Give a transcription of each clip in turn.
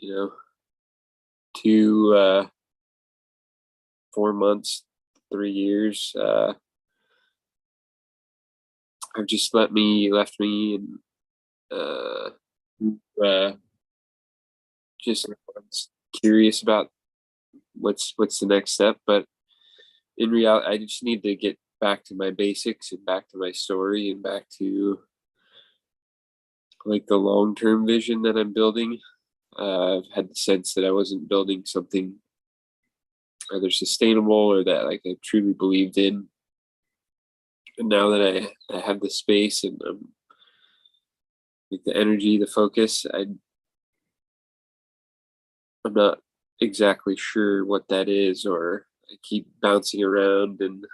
you know, 2, 4 months, 3 years, have just left me and, uh, uh, just curious about what's the next step. But in reality, I just need to get back to my basics and back to my story and back to like the long-term vision that I'm building. I've had the sense that I wasn't building something either sustainable or that like I truly believed in. And now that I have the space and like the energy, the focus, I'm not exactly sure what that is, or I keep bouncing around and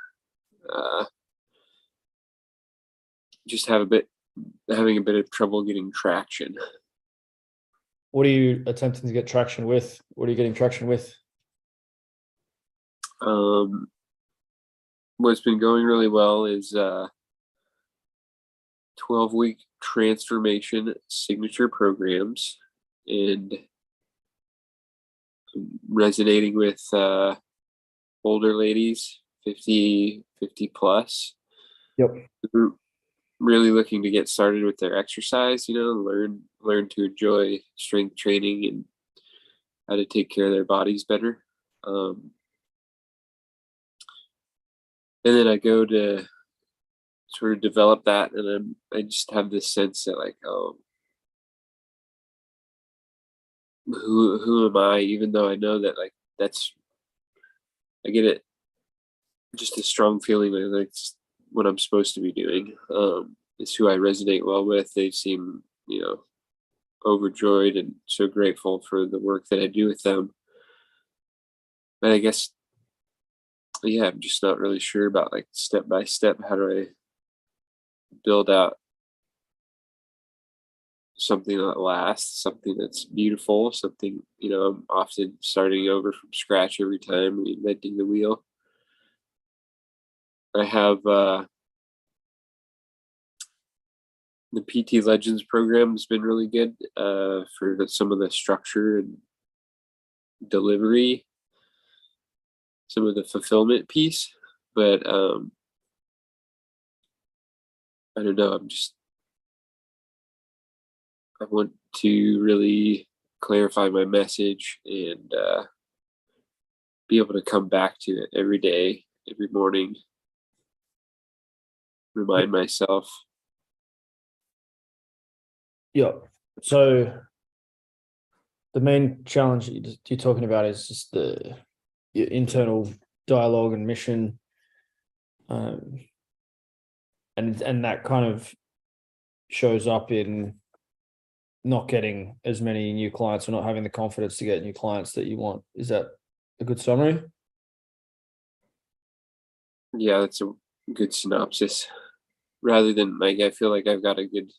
uh, just having a bit of trouble getting traction. What are you attempting to get traction with? What are you getting traction with? What's been going really well is 12-week transformation signature programs, and resonating with older ladies, 50 plus. Yep. Who really looking to get started with their exercise, learn to enjoy strength training and how to take care of their bodies better. And then I go to sort of develop that, and I just have this sense that like, oh, who am I? Even though I know that like I get it, just a strong feeling like it's what I'm supposed to be doing. It's who I resonate well with. They seem, overjoyed and so grateful for the work that I do with them. But I guess, yeah, I'm just not really sure about like step by step, how do I build out something that lasts, something that's beautiful, something, I'm often starting over from scratch every time, reinventing the wheel. I have the PT Legends program has been really good for some of the structure and delivery, some of the fulfillment piece. But I don't know. I want to really clarify my message and be able to come back to it every day, every morning, remind myself. Yeah. So the main challenge you're talking about is just your internal dialogue and mission, and that kind of shows up in not getting as many new clients or not having the confidence to get new clients that you want. Is that a good summary? Yeah, that's a good synopsis. Rather than like, I feel like I've got a good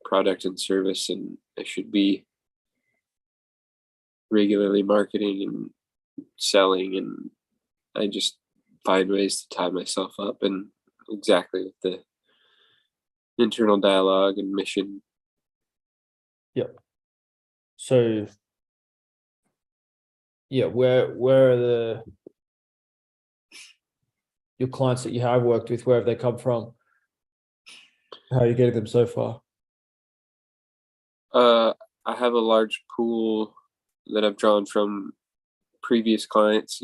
product and service, and I should be regularly marketing and selling, and I just find ways to tie myself up, and exactly with the internal dialogue and mission. Yep. So yeah, where are your clients that you have worked with, where have they come from? How are you getting them so far? I have a large pool that I've drawn from previous clients,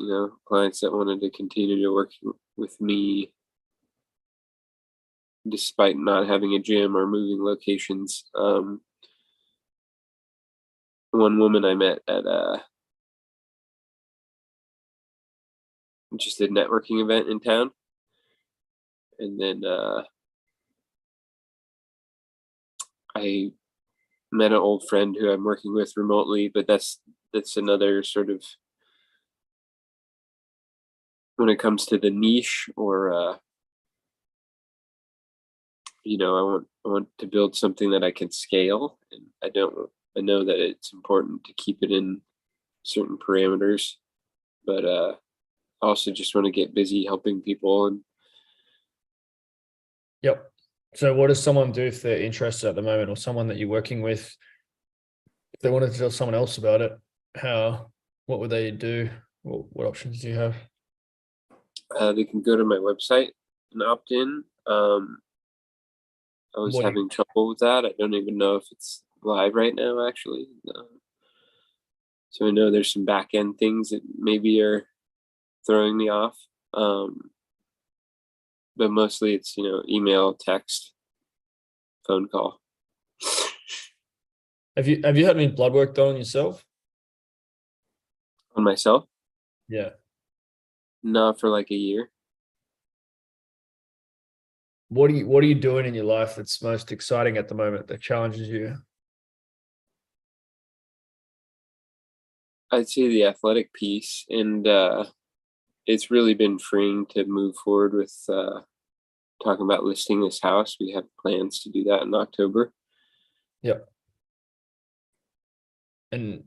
clients that wanted to continue to work with me despite not having a gym or moving locations. One woman I met at just a networking event in town, and then I met an old friend who I'm working with remotely, but that's another sort of, when it comes to the niche, or I want to build something that I can scale, and I know that it's important to keep it in certain parameters, but I also just want to get busy helping people. And yep. So what does someone do if they're interested at the moment, or someone that you're working with if they wanted to tell someone else about it, what would they do? What options do you have? They can go to my website and opt in. I was What do you, having trouble with that. I don't even know if it's live right now, actually. So I know there's some back end things that maybe are throwing me off. But mostly it's, email, text, phone call. have you had any blood work done on yourself? On myself? Yeah. Not for like a year. What are you doing in your life that's most exciting at the moment that challenges you? I'd say the athletic piece, and it's really been freeing to move forward with talking about listing this house. We have plans to do that in October. Yeah. And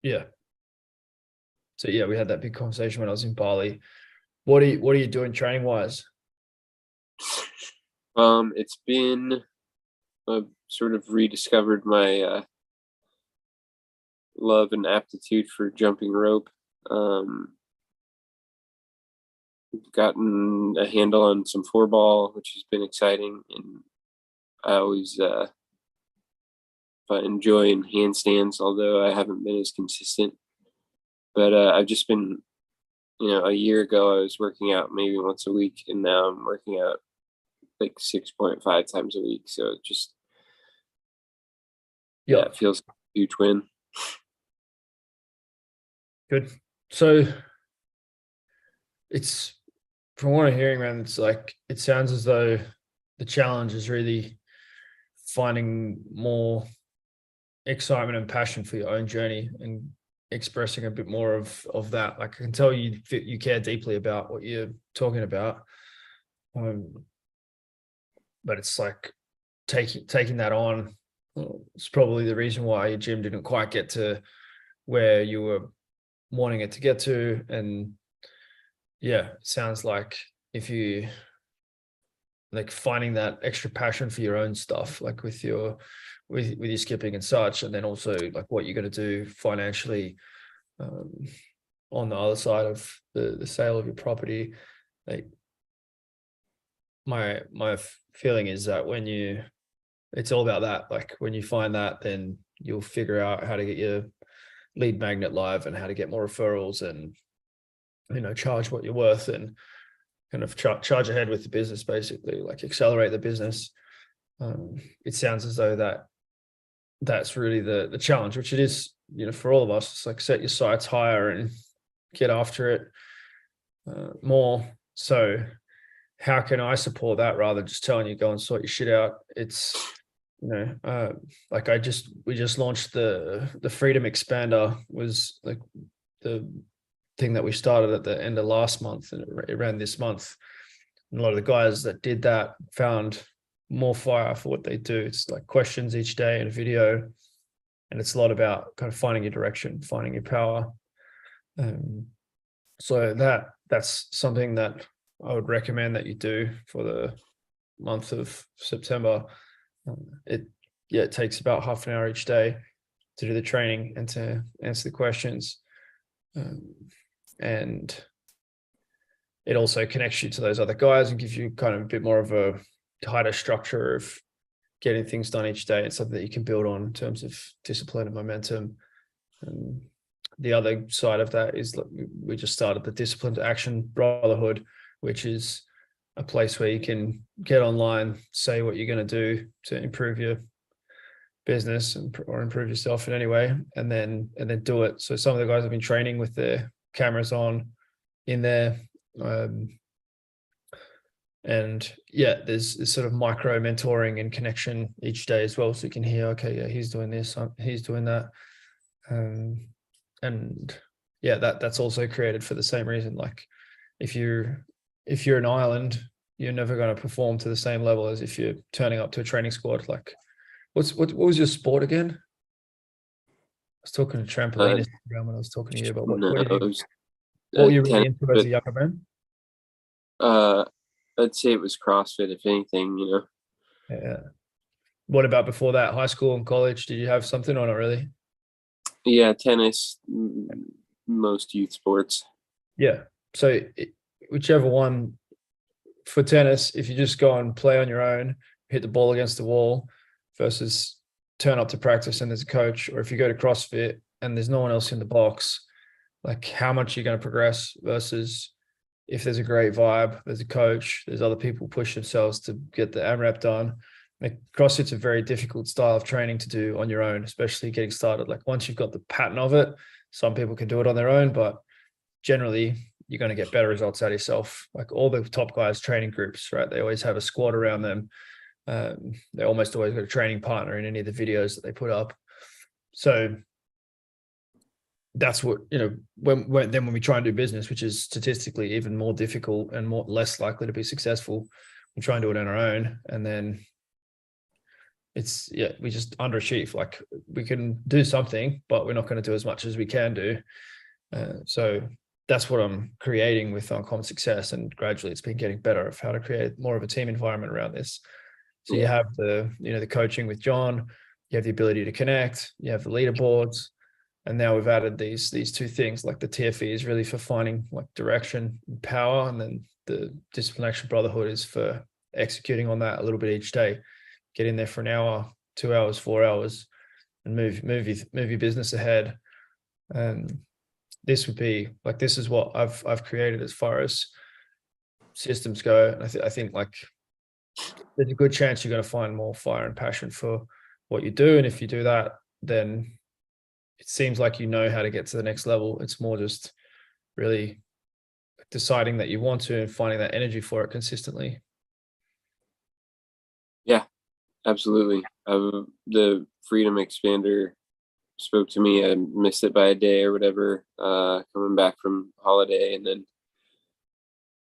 yeah. So yeah, we had that big conversation when I was in Bali. What are you doing training wise? It's been sort of rediscovered my love and aptitude for jumping rope. Gotten a handle on some 4-ball, which has been exciting, and I always enjoy handstands, although I haven't been as consistent. But I've just been, a year ago I was working out maybe once a week, and now I'm working out like 6.5 times a week. So it just, yeah, it feels like a huge win. Good. So it's, from what I'm hearing, man, it's like, it sounds as though the challenge is really finding more excitement and passion for your own journey and expressing a bit more of that. Like, I can tell you care deeply about what you're talking about. But it's like taking that on. It's probably the reason why your gym didn't quite get to where you were wanting it to get to. And yeah, it sounds like if you like finding that extra passion for your own stuff, like with your skipping and such, and then also like what you're going to do financially on the other side of the sale of your property. Like my feeling is that it's all about that. Like when you find that, then you'll figure out how to get your lead magnet live and how to get more referrals and, charge what you're worth and kind of charge ahead with the business, basically, like accelerate the business. It sounds as though that's really the challenge, which it is, for all of us. It's like set your sights higher and get after it more. So how can I support that rather than just telling you go and sort your shit out? It's, like we just launched the Freedom Expander, was like the thing that we started at the end of last month, and it ran this month. And a lot of the guys that did that found more fire for what they do. It's like questions each day and a video, and it's a lot about kind of finding your direction, finding your power. So that's something that I would recommend that you do for the month of September. It takes about half an hour each day to do the training and to answer the questions. And it also connects you to those other guys and gives you kind of a bit more of a tighter structure of getting things done each day. It's something that you can build on in terms of discipline and momentum. And the other side of that is that we just started the Disciplined Action Brotherhood, which is a place where you can get online, say what you're going to do to improve your business or improve yourself in any way, and then do it. So some of the guys have been training with their cameras on in there. And yeah, there's sort of micro mentoring and connection each day as well. So you can hear, okay, yeah, he's doing this, he's doing that. And yeah, that's also created for the same reason. Like if you're an island, you're never going to perform to the same level as if you're turning up to a training squad. Like what was your sport again? I was talking to trampoline when I was talking to you, but what were you really into as a younger man? I'd say it was CrossFit, if anything, Yeah. What about before that, high school and college? Did you have something or not really? Yeah, tennis, most youth sports. Yeah. So whichever one for tennis, if you just go and play on your own, hit the ball against the wall versus turn up to practice and there's a coach, or if you go to CrossFit and there's no one else in the box, like how much you're going to progress versus if there's a great vibe, there's a coach, there's other people push themselves to get the AMRAP done. Like CrossFit's a very difficult style of training to do on your own, especially getting started. Like once you've got the pattern of it, some people can do it on their own, but generally you're going to get better results out of yourself. Like all the top guys training groups, right? They always have a squad around them. They almost always got a training partner in any of the videos that they put up. So that's what, when we try and do business, which is statistically even more difficult and less likely to be successful, we try and do it on our own. And then we just underachieve. Like we can do something, but we're not going to do as much as we can do. So that's what I'm creating with Uncommon Success. And gradually it's been getting better of how to create more of a team environment around this. So you have the coaching with John, you have the ability to connect, you have the leaderboards. And now we've added these two things, like the TFE is really for finding like direction and power. And then the Discipline Action Brotherhood is for executing on that a little bit each day. Get in there for an hour, 2 hours, 4 hours, and move your business ahead. And this would be like, this is what I've created as far as systems go. And I think like there's a good chance you're going to find more fire and passion for what you do. And if you do that, then it seems like you know how to get to the next level. It's more just really deciding that you want to and finding that energy for it consistently. Yeah, absolutely. The Freedom Expander spoke to me. I missed it by a day or whatever, coming back from holiday, and then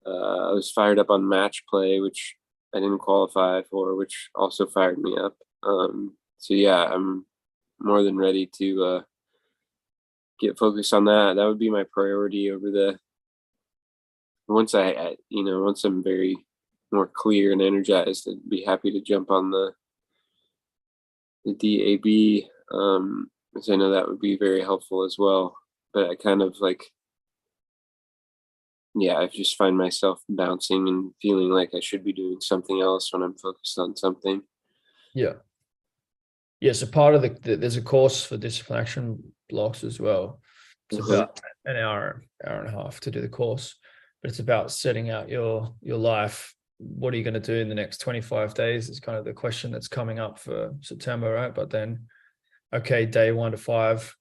I was fired up on match play, which I didn't qualify for, which also fired me up. So yeah, I'm more than ready to get focused on that. That would be my priority over the once once I'm very more clear and energized, I'd be happy to jump on the DAB. Because I know that would be very helpful as well. But I kind of like, yeah, I just find myself bouncing and feeling like I should be doing something else when I'm focused on something. Yeah. Yeah. So part of there's a course for discipline action blocks as well. It's about an hour and a half to do the course, but it's about setting out your life. What are you going to do in the next 25 days is kind of the question that's coming up for September, right? But then, okay, day 1 to 5,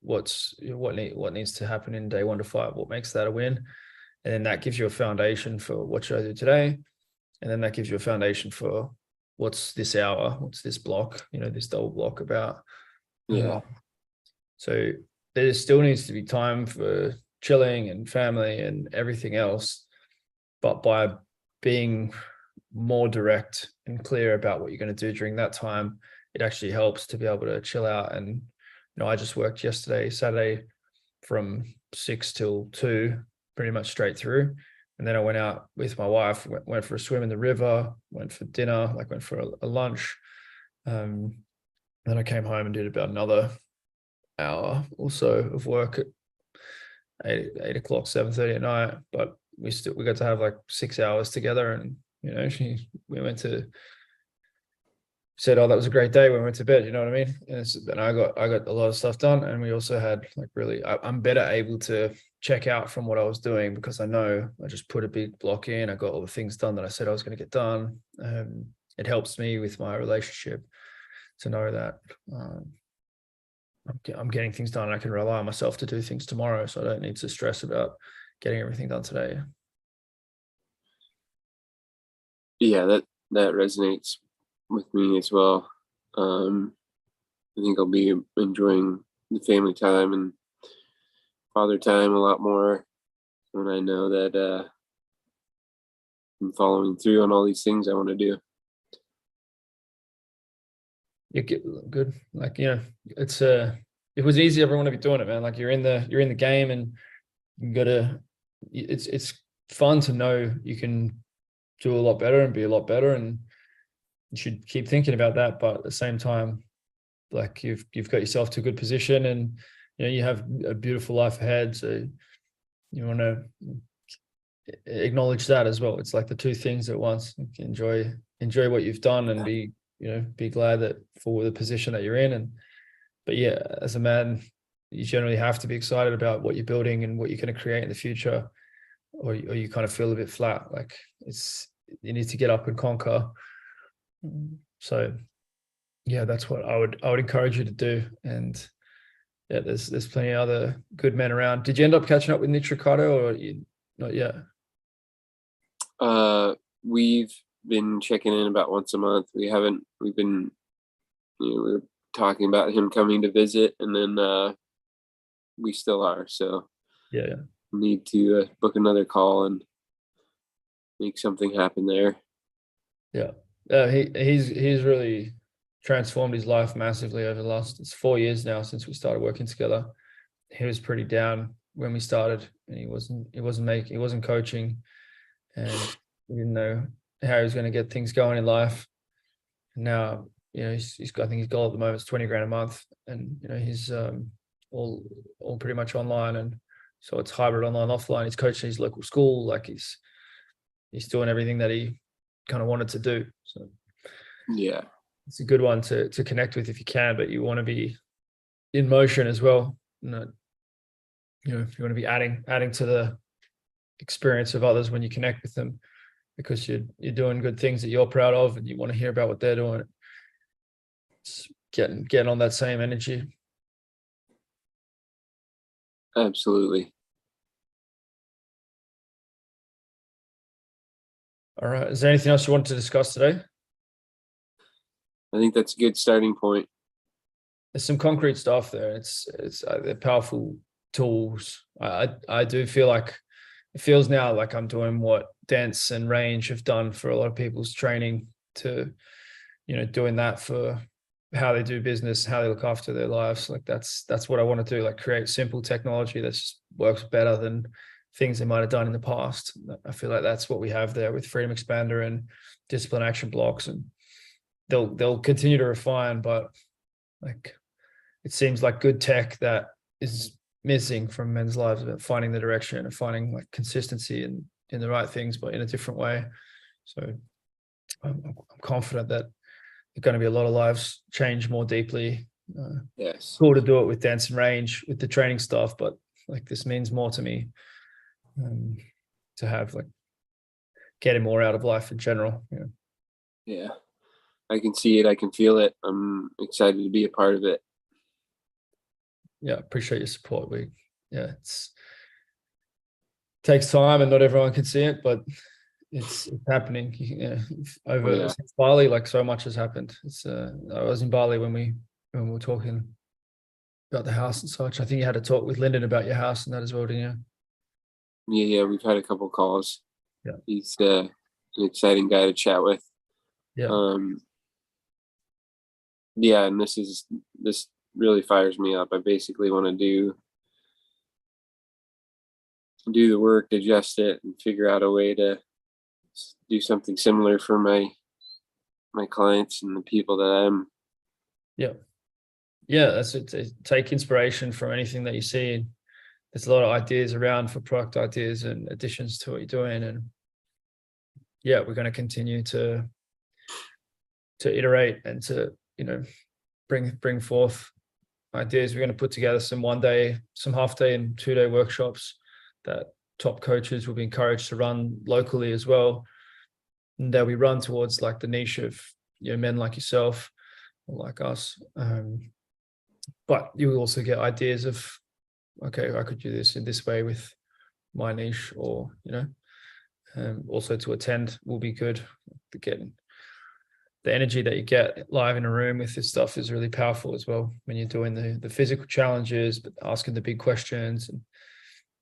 what needs to happen in day 1 to 5? What makes that a win? And then that gives you a foundation for what should I do today? And then that gives you a foundation for what's this hour, what's this block, this double block about. Yeah. So there still needs to be time for chilling and family and everything else. But by being more direct and clear about what you're going to do during that time, it actually helps to be able to chill out. And, I just worked Saturday from 6 till 2, pretty much straight through. And then I went out with my wife, went for a swim in the river, went for dinner, went for a lunch. Then I came home and did about another hour or so of work at 8 o'clock, 7:30 at night. But we got to have like 6 hours together. And, we went to, said, oh, that was a great day when we went to bed, you know what I mean? And I got a lot of stuff done. And we also had like really, I'm better able to check out from what I was doing because I know I just put a big block in. I got all the things done that I said I was going to get done. It helps me with my relationship to know that I'm getting things done. And I can rely on myself to do things tomorrow. So I don't need to stress about getting everything done today. Yeah, that resonates with me as well. I think I'll be enjoying the family time and father time a lot more when I know that I'm following through on all these things I want to do. You get good. Like, it's it was easy. Everyone to be doing it, man. Like you're in the game and you gotta, it's fun to know you can do a lot better and be a lot better. And you should keep thinking about that. But at the same time, like you've got yourself to a good position, and you have a beautiful life ahead. So you want to acknowledge that as well. It's like the two things at once. Enjoy what you've done, and be glad that for the position that you're in. And but yeah, as a man, you generally have to be excited about what you're building and what you're going to create in the future, or you kind of feel a bit flat. Like you need to get up and conquer. So yeah, that's what I would encourage you to do. And yeah, there's plenty of other good men around. Did you end up catching up with Nick Ricardo, or not yet? We've been checking in about once a month. We've been, we were talking about him coming to visit, and then we still are. So Yeah. need to book another call and make something happen there. Yeah. He's really transformed his life massively over the last, it's 4 years now since we started working together. He was pretty down when we started, and he wasn't coaching, and he didn't know how he was going to get things going in life. And now, he's I think his goal at the moment is 20 grand a month, and he's all pretty much online, and so it's hybrid online, offline. He's coaching his local school, like he's doing everything that he kind of wanted to do. So yeah, it's a good one to connect with if you can, but you want to be in motion as well. If you want to be adding to the experience of others when you connect with them, because you're doing good things that you're proud of, and you want to hear about what they're doing. It's getting on that same energy. absolutely. All right. Is there anything else you wanted to discuss today? I think that's a good starting point. There's some concrete stuff there. They're powerful tools. I do feel like it feels now like I'm doing what Dance and Range have done for a lot of people's training, to doing that for how they do business, how they look after their lives. Like that's what I want to do, like create simple technology that just works better than things they might have done in the past. I feel like that's what we have there with Freedom Expander and Discipline Action Blocks, and they'll continue to refine, but like it seems like good tech that is missing from men's lives, about finding the direction and finding like consistency in the right things, but in a different way. So I'm confident that there's going to be a lot of lives change more deeply. Yes. Cool to do it with Dance and Range with the training stuff, but like this means more to me, to have like getting more out of life in general. Yeah, I can see it. I can feel it. I'm excited to be a part of it. Yeah, appreciate your support. It takes time, and not everyone can see it, but it's happening. Since Bali, like so much has happened. I was in Bali when we were talking about the house and such. I think you had a talk with Lyndon about your house and that as well, didn't you? Yeah, we've had a couple calls. Yeah, he's an exciting guy to chat with. Yeah. Yeah, and this really fires me up. I basically want to do the work, digest it, and figure out a way to do something similar for my clients and the people that I'm. Yeah, that's it. Take inspiration from anything that you see. There's a lot of ideas around for product ideas and additions to what you're doing, and yeah, we're going to continue to iterate and to bring forth ideas. We're going to put together some 1 day, some half day, and 2 day workshops that top coaches will be encouraged to run locally as well, and that we run towards like the niche of men like yourself or like us. But you will also get ideas of, okay, I could do this in this way with my niche, or also to attend will be good. Getting the energy that you get live in a room with this stuff is really powerful as well when you're doing the physical challenges, but asking the big questions.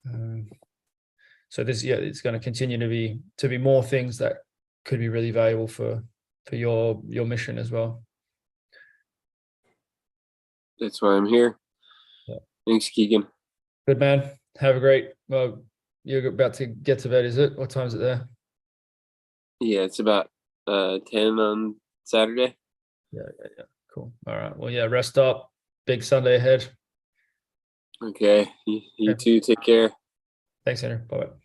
And so it's going to continue to be more things that could be really valuable for your mission as well. That's why I'm here. Yeah. Thanks, Keegan. Good man. Have a great. Well, you're about to get to bed, is it? What time is it there? Yeah, it's about 10 on Saturday. Yeah. Cool. All right. Well, yeah, rest up. Big Sunday ahead. Okay. You Okay. too. Take care. Thanks, Andrew. Bye-bye.